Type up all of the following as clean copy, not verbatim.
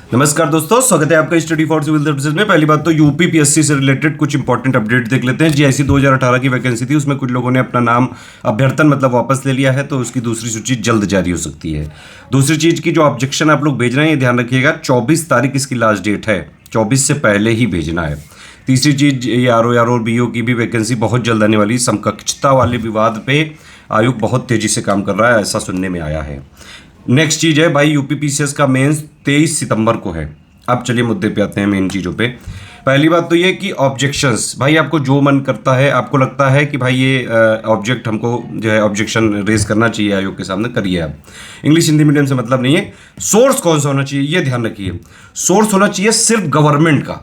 नमस्कार दोस्तों, स्वागत है आपका स्टडी फॉर सिविल सर्विसेज में। पहली बात तो यूपीपीएससी से रिलेटेड कुछ इंपॉर्टेंट अपडेट देख लेते हैं। जीआईसी 2018 की वैकेंसी थी, उसमें कुछ लोगों ने अपना नाम अभ्यर्थन मतलब वापस ले लिया है, तो उसकी दूसरी सूची जल्द जारी हो सकती है। दूसरी चीज की जो ऑब्जेक्शन आप लोग भेज रहे हैं, ये ध्यान रखिएगा 24 तारीख इसकी लास्ट डेट है, 24 से पहले ही भेजना है। तीसरी चीज, ये आर और बीओ की भी वैकेंसी बहुत जल्द आने वाली। समकक्षता वाले विवाद पे आयोग बहुत तेजी से काम कर रहा है, ऐसा सुनने में आया है। नेक्स्ट चीज है भाई, यूपीपीसीएस का मेंस 23 सितंबर को है। अब चलिए मुद्दे पे आते हैं, मेन चीज़ों पे। पहली बात तो ये कि ऑब्जेक्शंस, भाई आपको जो मन करता है, आपको लगता है कि भाई ये ऑब्जेक्ट हमको जो है ऑब्जेक्शन रेज करना चाहिए आयोग के सामने, करिए आप। इंग्लिश हिंदी मीडियम से मतलब नहीं है। सोर्स कौन सा होना चाहिए ये ध्यान रखिए। सोर्स होना चाहिए सिर्फ गवर्नमेंट का,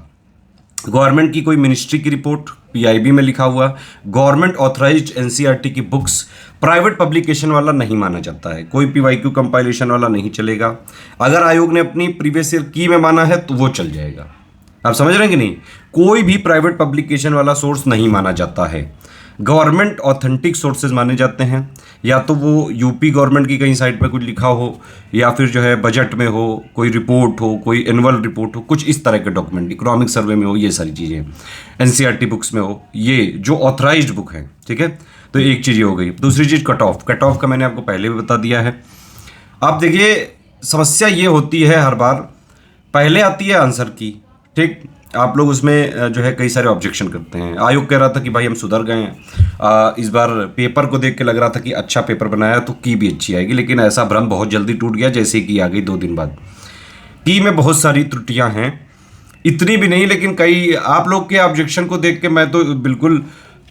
गवर्नमेंट की कोई मिनिस्ट्री की रिपोर्ट, पीआईबी में लिखा हुआ, गवर्नमेंट ऑथराइज्ड एनसीईआरटी की बुक्स। प्राइवेट पब्लिकेशन वाला नहीं माना जाता है, कोई पीवाईक्यू कंपाइलेशन वाला नहीं चलेगा। अगर आयोग ने अपनी प्रीवियस ईयर की में माना है तो वो चल जाएगा। आप समझ रहे हैं कि नहीं? कोई भी प्राइवेट पब्लिकेशन वाला सोर्स नहीं माना जाता है। गवर्नमेंट ऑथेंटिक सोर्सेज माने जाते हैं, या तो वो यूपी गवर्नमेंट की कहीं साइट पे कुछ लिखा हो, या फिर जो है बजट में हो, कोई रिपोर्ट हो, कोई एनुअल रिपोर्ट हो, कुछ इस तरह के डॉक्यूमेंट, इकोनॉमिक सर्वे में हो, ये सारी चीज़ें एनसीईआरटी बुक्स में हो, ये जो ऑथराइज्ड बुक है। ठीक है, तो एक चीज़ ये हो गई। दूसरी चीज़ कट ऑफ। कट ऑफ का मैंने आपको पहले भी बता दिया है। आप देखिए, समस्या ये होती है हर बार, पहले आती है आंसर की, ठीक, आप लोग उसमें जो है कई सारे ऑब्जेक्शन करते हैं। आयोग कह रहा था कि भाई हम सुधर गए हैं, इस बार पेपर को देख के लग रहा था कि अच्छा पेपर बनाया तो की भी अच्छी आएगी, लेकिन ऐसा भ्रम बहुत जल्दी टूट गया जैसे की आ गई 2 दिन बाद। की में बहुत सारी त्रुटियां हैं, इतनी भी नहीं, लेकिन कई आप लोग के ऑब्जेक्शन को देख के मैं तो बिल्कुल,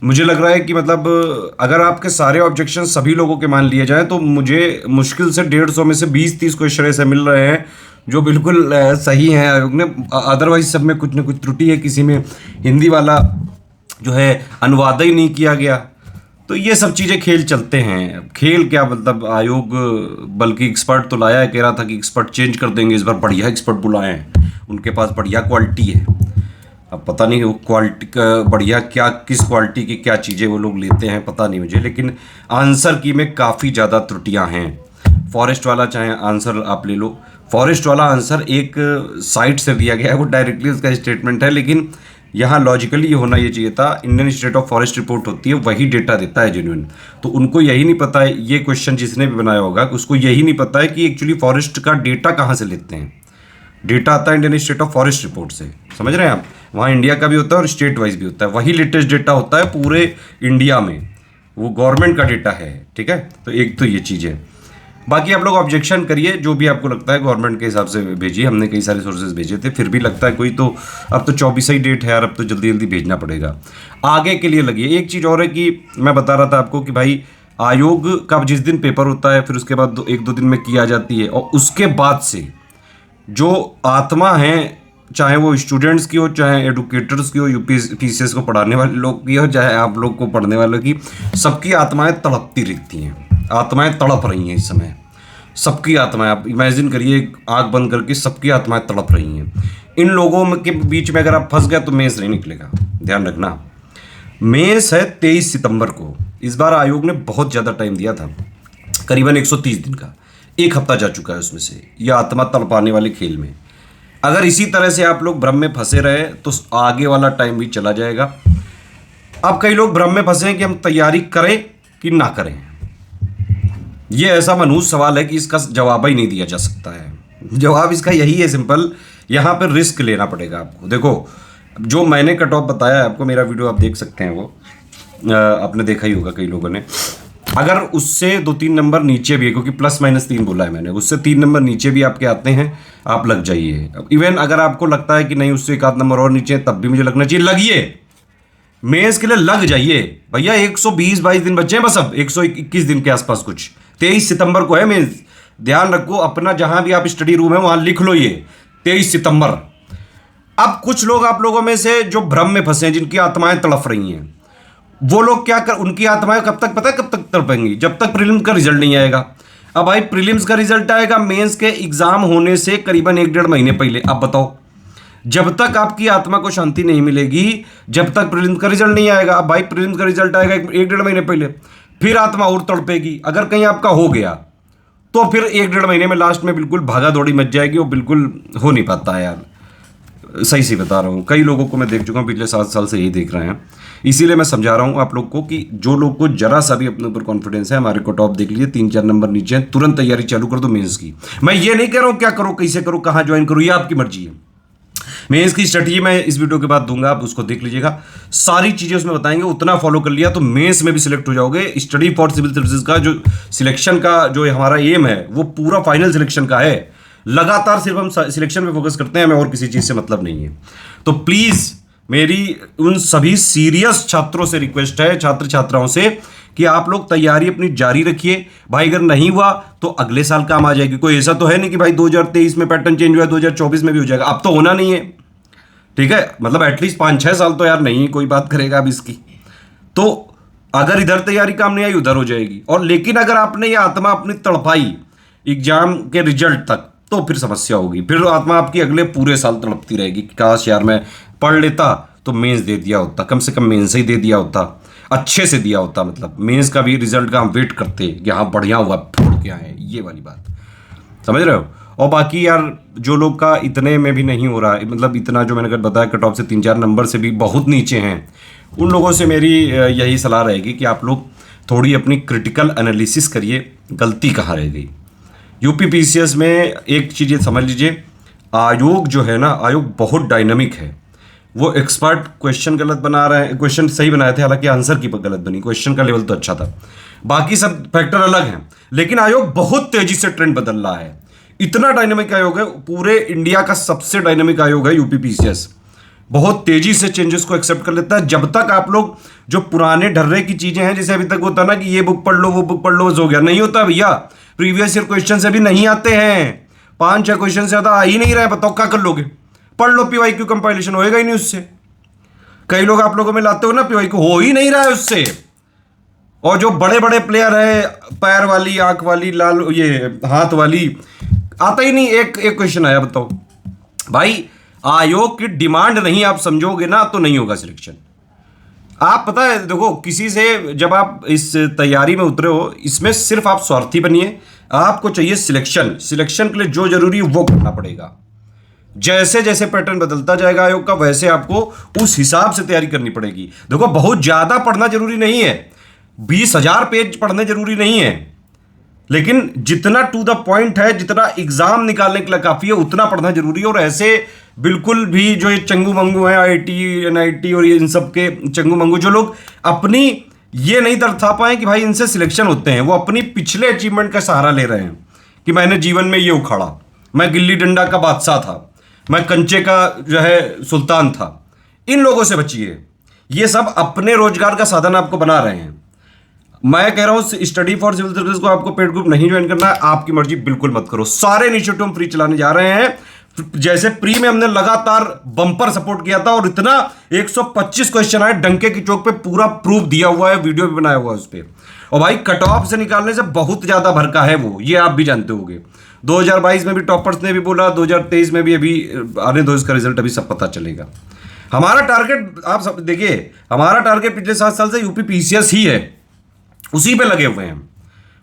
मुझे लग रहा है कि मतलब अगर आपके सारे ऑब्जेक्शन सभी लोगों के मान लिए जाएं तो मुझे मुश्किल से 150 में से 20-30 क्वेश्चन ऐसे मिल रहे हैं जो बिल्कुल सही हैं आयोग ने। अदरवाइज सब में कुछ ना कुछ त्रुटि है, किसी में हिंदी वाला जो है अनुवाद ही नहीं किया गया। तो ये सब चीज़ें खेल चलते हैं। खेल क्या मतलब, आयोग बल्कि एक्सपर्ट तो लाया है, कह रहा था कि एक्सपर्ट चेंज कर देंगे, इस बार बढ़िया एक्सपर्ट बुलाए हैं, उनके पास बढ़िया क्वालिटी है। अब पता नहीं वो क्वालिटी का बढ़िया क्या, किस क्वालिटी की क्या चीज़ें वो लोग लेते हैं पता नहीं मुझे, लेकिन आंसर की में काफ़ी ज़्यादा त्रुटियां हैं। फॉरेस्ट वाला चाहे आंसर आप ले लो, फॉरेस्ट वाला आंसर एक साइट से दिया गया है, वो डायरेक्टली उसका स्टेटमेंट है, लेकिन यहाँ लॉजिकली ये होना ये चाहिए था, Indian state of forest report होती है, वही डेटा देता है जेन्युइन। तो उनको यही नहीं पता है, ये क्वेश्चन जिसने भी बनाया होगा उसको यही नहीं पता है कि एक्चुअली फॉरेस्ट का डेटा कहाँ से लेते हैं। डेटा आता है Indian state of forest report से, समझ रहे हैं आप? वहाँ इंडिया का भी होता है और स्टेट वाइज भी होता है, वही लेटेस्ट डेटा होता है पूरे इंडिया में, वो गवर्नमेंट का डेटा है। ठीक है, तो एक तो ये चीज़ है। बाकी आप लोग ऑब्जेक्शन करिए, जो भी आपको लगता है गवर्नमेंट के हिसाब से भेजिए। हमने कई सारे सोर्सेज भेजे थे, फिर भी लगता है कोई तो, अब तो 24 ही डेट है यार, अब तो जल्दी जल्दी भेजना पड़ेगा। आगे के लिए लगिए। एक चीज़ और है कि मैं बता रहा था आपको कि भाई आयोग का जिस दिन पेपर होता है, फिर उसके बाद 1-2 दिन में की आ जाती है, और उसके बाद से जो आत्मा है, चाहे वो स्टूडेंट्स की हो, चाहे एडुकेटर्स की हो, यूपीपीसीएस को पढ़ाने वाले लोग की हो, चाहे आप लोग को पढ़ने वालों की, सबकी आत्माएं तड़पती रहती हैं। आत्माएं तड़प रही हैं इस समय, सबकी आत्माएं। आप इमेजिन करिए, आंख बंद करके सबकी आत्माएं तड़प रही हैं। इन लोगों के बीच में अगर आप फंस गए तो मेंस नहीं निकलेगा, ध्यान रखना। मेंस है 23 सितंबर को। इस बार आयोग ने बहुत ज़्यादा टाइम दिया था, करीबन 130 दिन का, 1 हफ्ता जा चुका है उसमें से, यह आत्मा तड़पाने वाले खेल में। अगर इसी तरह से आप लोग भ्रम में फंसे रहे तो आगे वाला टाइम भी चला जाएगा। अब कई लोग भ्रम में फंसे हैं कि हम तैयारी करें कि ना करें। यह ऐसा मनहूस सवाल है कि इसका जवाब ही नहीं दिया जा सकता है। जवाब इसका यही है सिंपल, यहाँ पर रिस्क लेना पड़ेगा आपको। देखो, जो मैंने कट ऑफ बताया है आपको, मेरा वीडियो आप देख सकते हैं, वो आपने देखा ही होगा कई लोगों ने। अगर उससे 2-3 नंबर नीचे भी है, क्योंकि +-3 बोला है मैंने, उससे 3 नंबर नीचे भी आपके आते हैं, आप लग जाइए। इवन अगर आपको लगता है कि नहीं उससे 1 आध नंबर और नीचे है, तब भी मुझे लगना चाहिए, लगिए। मेंस के लिए लग जाइए भैया। 120-22 दिन बचे हैं बस, अब 121 दिन के आसपास कुछ। 23 सितंबर को है मेंस, ध्यान रखो अपना, जहां भी आप स्टडी रूम है वहां लिख लो ये 23 सितंबर। अब कुछ लोग आप लोगों में से जो भ्रम में फंसे हैं, जिनकी आत्माएं तड़प रही हैं, वो लोग क्या कर, उनकी आत्माएं कब तक, पता है कब तक तड़पेंगी? जब तक प्रीलिम्स का रिजल्ट नहीं आएगा। अब भाई प्रीलिम्स का रिजल्ट आएगा मेंस के एग्जाम होने से करीबन 1-1.5 महीने पहले। अब बताओ, जब तक आपकी आत्मा को शांति नहीं मिलेगी, जब तक प्रीलिम्स का रिजल्ट नहीं आएगा। अब भाई प्रीलिम्स का रिजल्ट आएगा 1-1.5 महीने पहले, फिर आत्मा और तड़पेगी। अगर कहीं आपका हो गया तो फिर 1-1.5 महीने में लास्ट में बिल्कुल भागा दौड़ी मच जाएगी, वो बिल्कुल हो नहीं पाता है यार। सही से बता रहा हूँ, कई लोगों को मैं देख चुका हूँ, पिछले 7 साल से यही देख रहे हैं। इसीलिए मैं समझा रहा हूँ आप लोग को कि जो लोग को जरा सा भी अपने ऊपर कॉन्फिडेंस है, हमारे को टॉप देख लीजिए, 3-4 नंबर नीचे हैं, तुरंत तैयारी चालू कर दो मेंस की। मैं ये नहीं कह रहा हूँ क्या करो, कैसे करो, कहाँ ज्वाइन करो, ये आपकी मर्जी है। मेंस की स्ट्रेटजी मैं इस वीडियो के बाद दूंगा, आप उसको देख लीजिएगा, सारी चीजें उसमें बताएंगे। उतना फॉलो कर लिया तो मेंस में भी सिलेक्ट हो जाओगे। स्टडी फॉर सिविल सर्विसेज का जो सिलेक्शन का जो हमारा एम है वो पूरा फाइनल सिलेक्शन का है। लगातार सिर्फ हम सिलेक्शन पे फोकस करते हैं, हमें और किसी चीज से मतलब नहीं है। तो प्लीज मेरी उन सभी सीरियस छात्रों से रिक्वेस्ट है, छात्र छात्राओं से, कि आप लोग तैयारी अपनी जारी रखिए भाई। अगर नहीं हुआ तो अगले साल काम आ जाएगी। कोई ऐसा तो है नहीं कि भाई 2023 में पैटर्न चेंज हुआ 2024 में भी हो जाएगा, अब तो होना नहीं है। ठीक है, मतलब एटलीस्ट 5-6 साल तो यार नहीं कोई बात करेगा अब इसकी। तो अगर इधर तैयारी काम नहीं आई उधर हो जाएगी। और लेकिन अगर आपने ये आत्मा अपनी तड़पाई एग्जाम के रिजल्ट तक, तो फिर समस्या होगी। फिर आत्मा आपकी अगले पूरे साल तड़पती रहेगी कि काश यार मैं पढ़ लेता तो मेंस दे दिया होता, कम से कम मेंस ही दे दिया होता, अच्छे से दिया होता। मतलब मेंस का भी रिजल्ट का हम वेट करते कि हाँ बढ़िया हुआ, फोड़ के आए, ये वाली बात समझ रहे हो। और बाकी यार जो लोग का इतने में भी नहीं हो रहा है, मतलब इतना जो मैंने अगर बताया कट ऑफ से 3-4 नंबर से भी बहुत नीचे हैं, उन लोगों से मेरी यही सलाह रहेगी कि आप लोग थोड़ी अपनी क्रिटिकल एनालिसिस करिए, गलती कहाँ रह गई। यूपीपीसीएस में एक चीज़ ये समझ लीजिए, आयोग जो है ना, आयोग बहुत डायनामिक है। वो एक्सपर्ट क्वेश्चन गलत बना रहे हैं, क्वेश्चन सही बनाए थे, हालांकि आंसर की गलत बनी, क्वेश्चन का लेवल तो अच्छा था, बाकी सब फैक्टर अलग हैं। लेकिन आयोग बहुत तेजी से ट्रेंड बदल रहा है, इतना डायनामिक आयोग है, पूरे इंडिया का सबसे डायनामिक आयोग है यूपीपीसीएस। बहुत तेजी से चेंजेस को एक्सेप्ट कर लेता है। जब तक आप लोग जो पुराने ढर्रे की चीजें हैं, जैसे अभी तक होता ना कि ये बुक पढ़ लो वो बुक पढ़ लो हो गया, नहीं होता भैया। प्रीवियस ईयर क्वेश्चन से भी नहीं आते हैं, 5-6 क्वेश्चन से ज्यादा आ ही नहीं रहा है। बताओ क्या कर लोगे? पढ़ लो, पीवाईक्यू कंपाइलेशन होएगा ही नहीं उससे। कई लोग आप लोगों में लाते हो ना, पीवाईक्यू हो ही नहीं रहा है उससे। और जो बड़े बड़े प्लेयर है, पैर वाली, आंख वाली, लाल ये हाथ वाली, आता ही नहीं। एक क्वेश्चन आया, बताओ भाई। आयोग की डिमांड नहीं आप समझोगे ना तो नहीं होगा सिलेक्शन। आप पता है देखो, किसी से जब आप इस तैयारी में उतरे हो, इसमें सिर्फ आप स्वार्थी बनिए। आपको चाहिए सिलेक्शन, सिलेक्शन के लिए जो जरूरी है वो करना पड़ेगा। जैसे जैसे पैटर्न बदलता जाएगा आयोग का, वैसे आपको उस हिसाब से तैयारी करनी पड़ेगी। देखो बहुत ज्यादा पढ़ना जरूरी नहीं है, 20,000 पेज पढ़ने जरूरी नहीं है, लेकिन जितना टू द पॉइंट है, जितना एग्जाम निकालने के लिए काफी है, उतना पढ़ना जरूरी है। और ऐसे बिल्कुल भी जो ये चंगू मंगू है, IIT NIT और ये इन सब के चंगू मंगू, जो लोग अपनी ये नहीं दर्शा पाए कि भाई इनसे सिलेक्शन होते हैं, वो अपनी पिछले अचीवमेंट का सहारा ले रहे हैं कि मैंने जीवन में ये उखाड़ा, मैं गिल्ली डंडा का बादशाह था, मैं कंचे का जो है सुल्तान था। इन लोगों से बचिए, ये सब अपने रोजगार का साधन आपको बना रहे हैं। मैं कह रहा हूं स्टडी फॉर सिविल सर्विस को आपको पेड ग्रुप नहीं ज्वाइन करना है, आपकी मर्जी, बिल्कुल मत करो। सारे इनिशिएटिव हम फ्री चलाने जा रहे हैं। जैसे प्री में हमने लगातार बंपर सपोर्ट किया था और इतना 125 क्वेश्चन आए डंके की चौक पे, पूरा प्रूफ दिया हुआ है, वीडियो भी बनाया हुआ है उस पर। और भाई कट ऑफ से निकालने से बहुत ज्यादा भरका है वो, ये आप भी जानते होंगे। 2022 में भी टॉपर्स ने भी बोला, 2023 में भी, अभी आने दो इसका रिजल्ट, अभी सब पता चलेगा। हमारा टारगेट आप सब देखिए, हमारा टारगेट पिछले 7 साल से यूपीपीसीएस ही है, उसी पे लगे हुए हैं,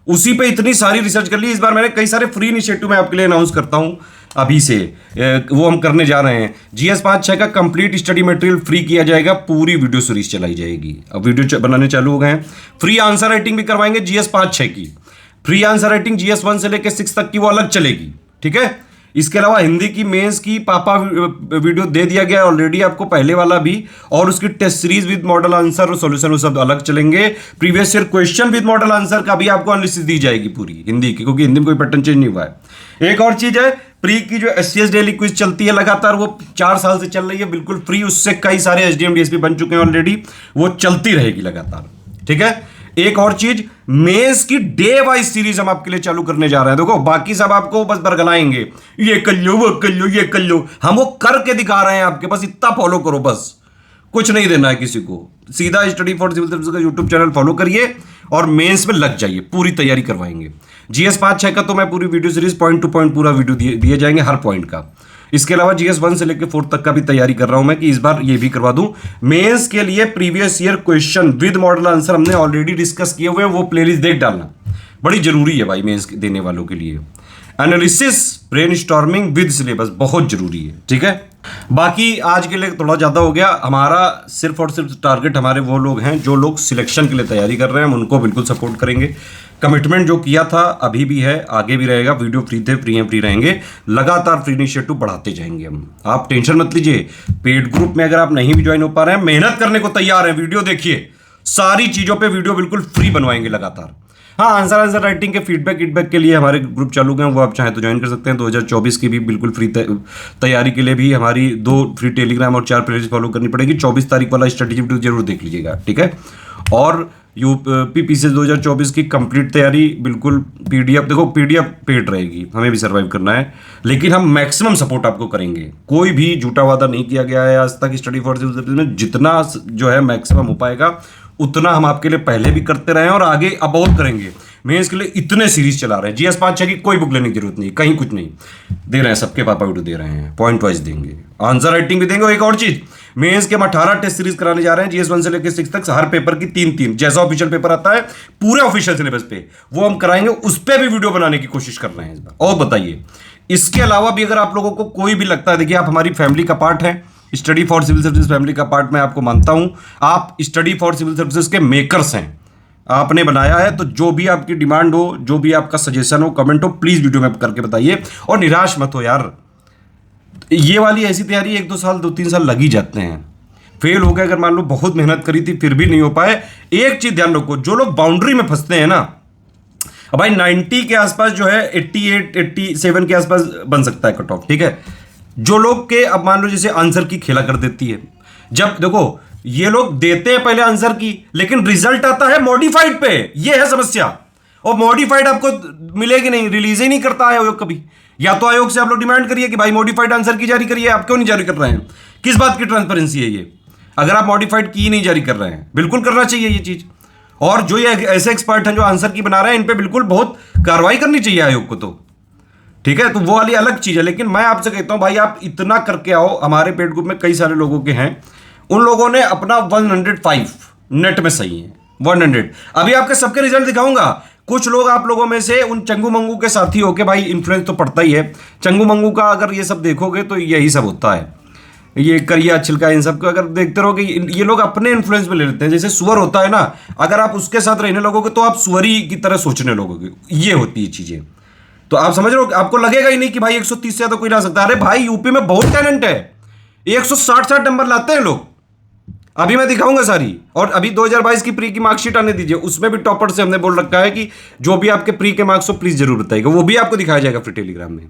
उसी पे इतनी सारी रिसर्च कर ली। इस बार मैंने कई सारे फ्री इनिशिएटिव मैं आपके लिए अनाउंस करता हूं अभी से, वो हम करने जा रहे हैं। GS 5-6 का कंप्लीट स्टडी मटेरियल फ्री किया जाएगा, पूरी वीडियो सीरीज चलाई जाएगी। अब वीडियो बनाने चालू हो गए हैं। फ्री आंसर राइटिंग भी करवाएंगे GS 5-6 की। फ्री आंसर राइटिंग GS 1 से लेकर 6 तक की वो अलग चलेगी, ठीक है। इसके अलावा हिंदी की मेंस की पापा वीडियो दे दिया गया ऑलरेडी आपको, पहले वाला भी, और उसकी test series with model answer और सॉल्यूशन वो सब अलग चलेंगे। Previous year question with model answer का भी आपको एनालिसिस दी जाएगी पूरी हिंदी की, क्योंकि हिंदी में कोई पैटर्न चेंज नहीं हुआ है। एक और चीज है, प्री की जो SCS डेली क्विज चलती है लगातार, वो 4 साल से चल रही है, बिल्कुल फ्री। उससे कई सारे SDM DSP बन चुके हैं ऑलरेडी, वो चलती रहेगी लगातार, ठीक है। एक और चीज, मेंस की डे वाइज सीरीज हम आपके लिए चालू करने जा रहे हैं। देखो बाकी सब आपको बस बरगलाएंगे, ये कर लो, वो कर लो, ये कर लो, हम वो करके दिखा रहे हैं आपके, बस इतना फॉलो करो, बस कुछ नहीं देना है किसी को। सीधा स्टडी फॉर सिविल सर्विस का यूट्यूब चैनल फॉलो करिए और मेंस में लग जाइए, पूरी तैयारी करवाएंगे। GS 5-6 का तो मैं पूरी video series point two point पूरा वीडियो दिए जाएंगे हर पॉइंट का। इसके अलावा GS 1 से लेकर 4 तक का भी तैयारी कर रहा हूं मैं, कि इस बार ये भी करवा दूं। मेंस के लिए previous year question with model answer हमने ऑलरेडी डिस्कस किए हुए हैं, वो प्लेलिस्ट देख डालना। बड़ी जरूरी है भाई मेंस देने वालों के लिए। एनालिसिस ब्रेनस्टॉर्मिंग विद सिलेबस बहुत जरूरी है, ठीक है। बाकी आज के लिए थोड़ा ज़्यादा हो गया। हमारा सिर्फ और सिर्फ टारगेट हमारे वो लोग हैं जो लोग सिलेक्शन के लिए तैयारी कर रहे हैं, हम उनको बिल्कुल सपोर्ट करेंगे। कमिटमेंट जो किया था अभी भी है, आगे भी रहेगा। वीडियो फ्री थे, फ्री हैं, फ्री रहेंगे। लगातार फ्री इनिशिएटिव बढ़ाते जाएंगे हम, आप टेंशन मत लीजिए। पेड ग्रुप में अगर आप नहीं भी ज्वाइन हो पा रहे हैं, मेहनत करने को तैयार हैं, वीडियो देखिए, सारी चीज़ों पर वीडियो बिल्कुल फ्री बनवाएंगे लगातार। हाँ, आंसर राइटिंग के फीडबैक के लिए हमारे ग्रुप चालू हैं, वो आप चाहें तो ज्वाइन कर सकते हैं। 2024 की भी बिल्कुल फ्री तैयारी के लिए भी हमारी 2 फ्री टेलीग्राम और 4 प्लेलिस्ट फॉलो करनी पड़ेगी। 24 तारीख वाला स्ट्रेटेजी वीडियो जरूर देख लीजिएगा, ठीक है। और यूपी पीसीएस 2024 की कंप्लीट तैयारी बिल्कुल पीडीएफ, देखो पीडीएफ पेड रहेगी, हमें भी सर्वाइव करना है, लेकिन हम मैक्सिमम सपोर्ट आपको करेंगे। कोई भी झूठा वादा नहीं किया गया है आज तक स्टडी फॉर सिविल सर्विस में। जितना जो है मैक्सिमम हो पाएगा उतना हम आपके लिए पहले भी करते रहे हैं और आगे अब और करेंगे। मेंस के लिए इतने सीरीज चला रहे हैं, जीएस 5-6 की कोई बुक लेने की जरूरत नहीं, कहीं कुछ नहीं दे रहे हैं, सबके पापा वीडियो दे रहे हैं, पॉइंट वाइज देंगे, आंसर राइटिंग भी देंगे। और एक और चीज, मेंस के हम 18 टेस्ट सीरीज कराने जा रहे हैं, जीएस 1 से लेकर 6 तक, हर पेपर की 3-3, जैसा ऑफिशियल पेपर आता है पूरे ऑफिशियल सिलेबस पे वो हम कराएंगे, उस पर भी वीडियो बनाने की कोशिश कर रहे हैं इस बार। और बताइए, इसके अलावा भी अगर आप लोगों को कोई भी लगता है, देखिए आप हमारी फैमिली का पार्ट है, study for civil services family का पार्ट मैं आपको मानता हूं। आप स्टडी फॉर सिविल सर्विसेज के मेकर्स हैं, आपने बनाया है, तो जो भी आपकी डिमांड हो, जो भी आपका सजेशन हो, कमेंट हो, प्लीज वीडियो में करके बताइए। और निराश मत हो यार, ये वाली ऐसी तैयारी 1-2 साल 2-3 साल लग ही जाते हैं। फेल हो गए अगर मान लो, बहुत मेहनत करी थी फिर भी नहीं हो पाए, एक चीज ध्यान रखो, जो लोग बाउंड्री में फंसते हैं ना, अब भाई 90 के आसपास जो है, 88-87 के आसपास बन सकता है कट ऑफ, ठीक है। जो लोग के अब मान लो जैसे आंसर की खेला कर देती है, जब देखो ये लोग देते हैं पहले आंसर की, लेकिन रिजल्ट आता है मॉडिफाइड पे, ये है समस्या। और मॉडिफाइड आपको मिलेगी नहीं, रिलीज ही नहीं करता है आयोग कभी। या तो आयोग से आप लोग डिमांड करिए कि भाई मॉडिफाइड आंसर की जारी करिए, आप क्यों नहीं जारी कर रहे हैं? किस बात की ट्रांसपेरेंसी है ये? अगर आप मॉडिफाइड की नहीं जारी कर रहे हैं, बिल्कुल करना चाहिए ये चीज। और जो ये ऐसे एक्सपर्ट हैं जो आंसर की बना रहे हैं, इन पे बिल्कुल बहुत कार्रवाई करनी चाहिए आयोग को, तो ठीक है। तो वो वाली अलग चीज है, लेकिन मैं आपसे कहता हूं भाई आप इतना करके आओ। हमारे पेड ग्रुप में कई सारे लोगों के हैं, उन लोगों ने अपना 105 नेट में सही है, 100। अभी आपके सबके रिजल्ट दिखाऊंगा। कुछ लोग आप लोगों में से उन चंगू मंगू के साथी हो के, भाई इन्फ्लुएंस तो पड़ता ही है चंगू मंगू का, अगर ये सब देखोगे तो यही सब होता है, ये करिया छिलका, इन सब को अगर देखते रहोगे, ये लोग अपने इन्फ्लुएंस में ले लेते हैं। जैसे सुअर होता है ना, अगर आप उसके साथ रहने लगोगे तो आप सुअरी की तरह सोचने लगोगे, ये होती है चीजें। तो आप समझ रहे हो, आपको लगेगा ही नहीं कि भाई 130 से ज्यादा कोई ला सकता है। अरे भाई यूपी में बहुत टैलेंट है, 160 नंबर लाते हैं लोग, अभी मैं दिखाऊंगा सारी। और अभी 2022 की प्री की मार्कशीट आने दीजिए, उसमें भी टॉपर से हमने बोल रखा है कि जो भी आपके प्री के मार्क्स हो प्लीज जरूर बताइएगा, वो भी आपको दिखाया जाएगा फ्री टेलीग्राम में।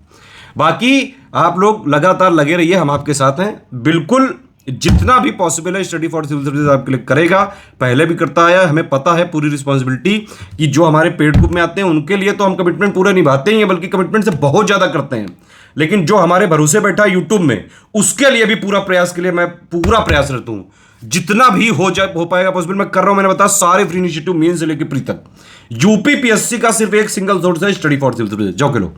बाकी आप लोग लगातार लगे रहिए, हम आपके साथ हैं बिल्कुल। जितना भी पॉसिबल है स्टडी फॉर सिविल सर्विसेज आपके लिए करेगा, पहले भी करता आया, हमें पता है पूरी रिस्पॉन्सिबिलिटी कि जो हमारे पेड ग्रुप में आते हैं उनके लिए तो हम कमिटमेंट पूरा निभाते ही हैं, बल्कि कमिटमेंट से बहुत ज्यादा करते हैं। लेकिन जो हमारे भरोसे बैठा है यूट्यूब में, उसके लिए भी पूरा प्रयास के लिए मैं पूरा प्रयासरत हूं। जितना भी हो पाएगा पॉसिबल मैं कर रहा हूं। मैंने बताया सारे फ्री इनिशिएटिव मेन से लेकर प्री तक। यूपी पीएससी का सिर्फ एक सिंगल सोर्स है, स्टडी फॉर सिविल सर्विसेज, जाओ के लो।